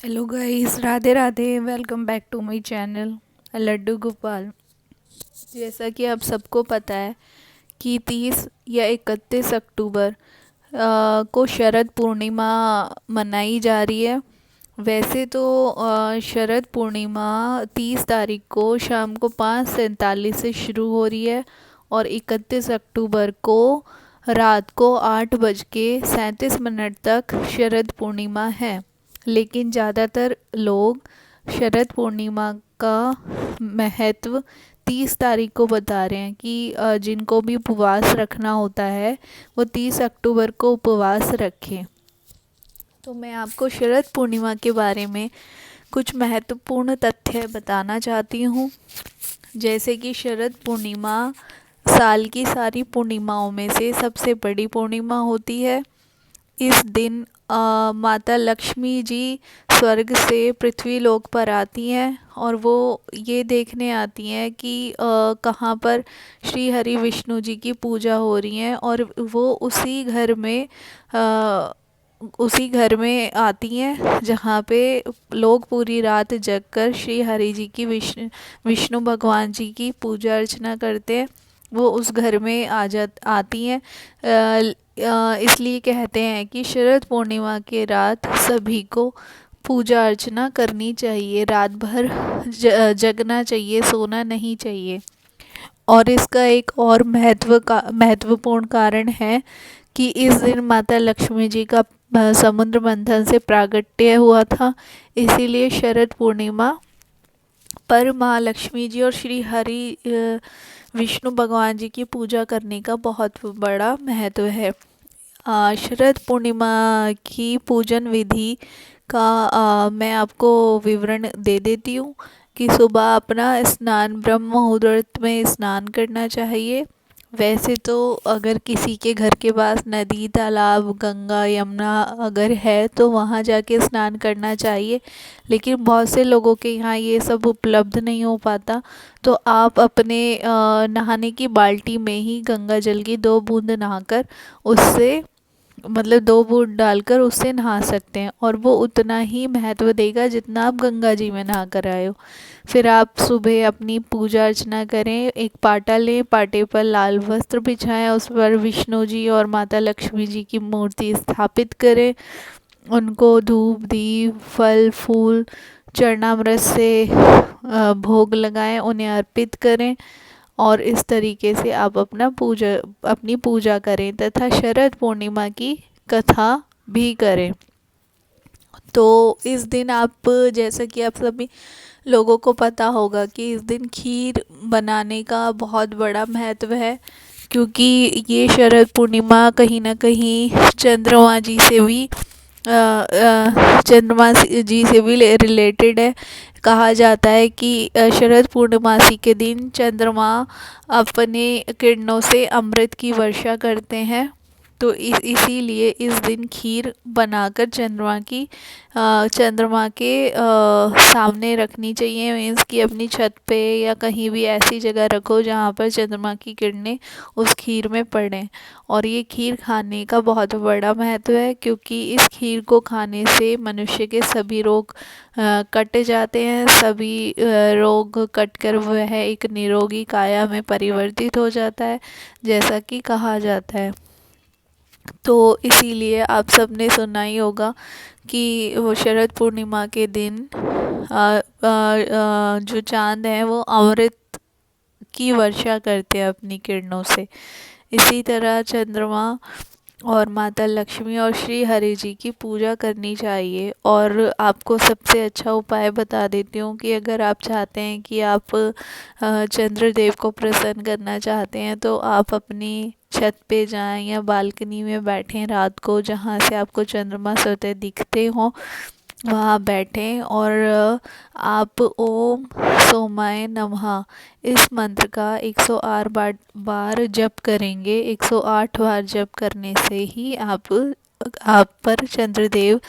Hello guys, Radhe Radhe. Welcome back to my channel Laddu Gopal. जैसा कि आप सबको पता है कि 30 या 31 अक्टूबर को शरद पूर्णिमा मनाई जा रही है। वैसे तो शरद पूर्णिमा 30 तारीख को शाम को 5:47 से शुरू हो रही है और 31 अक्टूबर को रात को 8:37 तक शरद पूर्णिमा है। लेकिन ज़्यादातर लोग शरद पूर्णिमा का महत्व 30 तारीख को बता रहे हैं कि जिनको भी उपवास रखना होता है वो 30 अक्टूबर को उपवास रखें। तो मैं आपको शरद पूर्णिमा के बारे में कुछ महत्वपूर्ण तथ्य बताना चाहती हूँ। जैसे कि शरद पूर्णिमा साल की सारी पूर्णिमाओं में से सबसे बड़ी पूर्णिमा होती है। इस दिन माता लक्ष्मी जी स्वर्ग से पृथ्वी लोक पर आती हैं और वो ये देखने आती हैं कि कहाँ पर श्री हरि विष्णु जी की पूजा हो रही है, और वो उसी घर में आती हैं जहाँ पे लोग पूरी रात जगकर श्री हरि जी की विष्णु भगवान जी की पूजा अर्चना करते हैं। वो उस घर में आती हैं। इसलिए कहते हैं कि शरद पूर्णिमा के रात सभी को पूजा अर्चना करनी चाहिए, रात भर जगना चाहिए, सोना नहीं चाहिए। और इसका एक और महत्वपूर्ण कारण है कि इस दिन माता लक्ष्मी जी का समुद्र मंथन से प्रागट्य हुआ था। इसीलिए शरद पूर्णिमा पर माँ लक्ष्मी जी और श्री हरि विष्णु भगवान जी की पूजा करने का बहुत बड़ा महत्व है। शरद पूर्णिमा की पूजन विधि का मैं आपको विवरण दे देती हूँ कि सुबह अपना स्नान ब्रह्म मुहूर्त में स्नान करना चाहिए। वैसे तो अगर किसी के घर के पास नदी, तालाब, गंगा, यमुना अगर है तो वहाँ जाके स्नान करना चाहिए। लेकिन बहुत से लोगों के यहाँ ये सब उपलब्ध नहीं हो पाता, तो आप अपने नहाने की बाल्टी में ही गंगा जल की 2 बूंद नहाकर उससे मतलब 2 बूंद डालकर उससे नहा सकते हैं, और वो उतना ही महत्व देगा जितना आप गंगा जी में नहा कर आए हो। फिर आप सुबह अपनी पूजा अर्चना करें, एक पाटा लें, पाटे पर लाल वस्त्र बिछाएं, उस पर विष्णु जी और माता लक्ष्मी जी की मूर्ति स्थापित करें, उनको धूप, दीप, फल, फूल, चरणामृत से भोग लगाएं, उन्हें अर्पित करें और इस तरीके से आप अपनी पूजा करें तथा शरद पूर्णिमा की कथा भी करें। तो इस दिन आप, जैसा कि आप सभी लोगों को पता होगा कि इस दिन खीर बनाने का बहुत बड़ा महत्व है, क्योंकि ये शरद पूर्णिमा कहीं ना कहीं चंद्रमा जी से भी रिलेटेड है। कहा जाता है कि शरद पूर्णिमासी के दिन चंद्रमा अपने किरणों से अमृत की वर्षा करते हैं। तो इसीलिए इस दिन खीर बनाकर चंद्रमा के सामने रखनी चाहिए। मीन्स कि अपनी छत पे या कहीं भी ऐसी जगह रखो जहाँ पर चंद्रमा की किरणें उस खीर में पड़ें। और ये खीर खाने का बहुत बड़ा महत्व है, क्योंकि इस खीर को खाने से मनुष्य के सभी रोग कट जाते हैं। सभी रोग कट कर वह एक निरोगी काया में परिवर्तित हो जाता है, जैसा कि कहा जाता है। तो इसीलिए आप सबने सुना ही होगा कि वो शरद पूर्णिमा के दिन जो चांद हैं वो अमृत की वर्षा करते हैं अपनी किरणों से। इसी तरह चंद्रमा और माता लक्ष्मी और श्री हरि जी की पूजा करनी चाहिए। और आपको सबसे अच्छा उपाय बता देती हूँ कि अगर आप चाहते हैं कि आप चंद्रदेव को प्रसन्न करना चाहते हैं तो आप अपनी छत पे जाएं या बालकनी में बैठें रात को, जहाँ से आपको चंद्रमा स्वतः दिखते हों, वहाँ बैठें और आप ओम सोमाय नमः इस मंत्र का 108 बार जप करेंगे। 108 बार जप करने से ही आप पर चंद्रदेव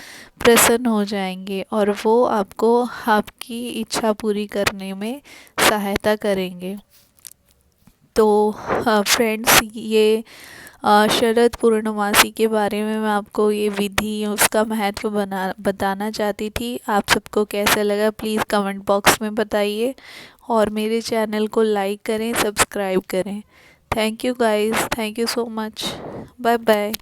प्रसन्न हो जाएंगे और वो आपको आपकी इच्छा पूरी करने में सहायता करेंगे। तो फ्रेंड्स, ये शरद पूर्णमासी के बारे में मैं आपको ये विधि उसका महत्व बताना चाहती थी। आप सबको कैसा लगा प्लीज़ कमेंट बॉक्स में बताइए और मेरे चैनल को लाइक करें, सब्सक्राइब करें। Thank you guys, thank you so much, bye bye.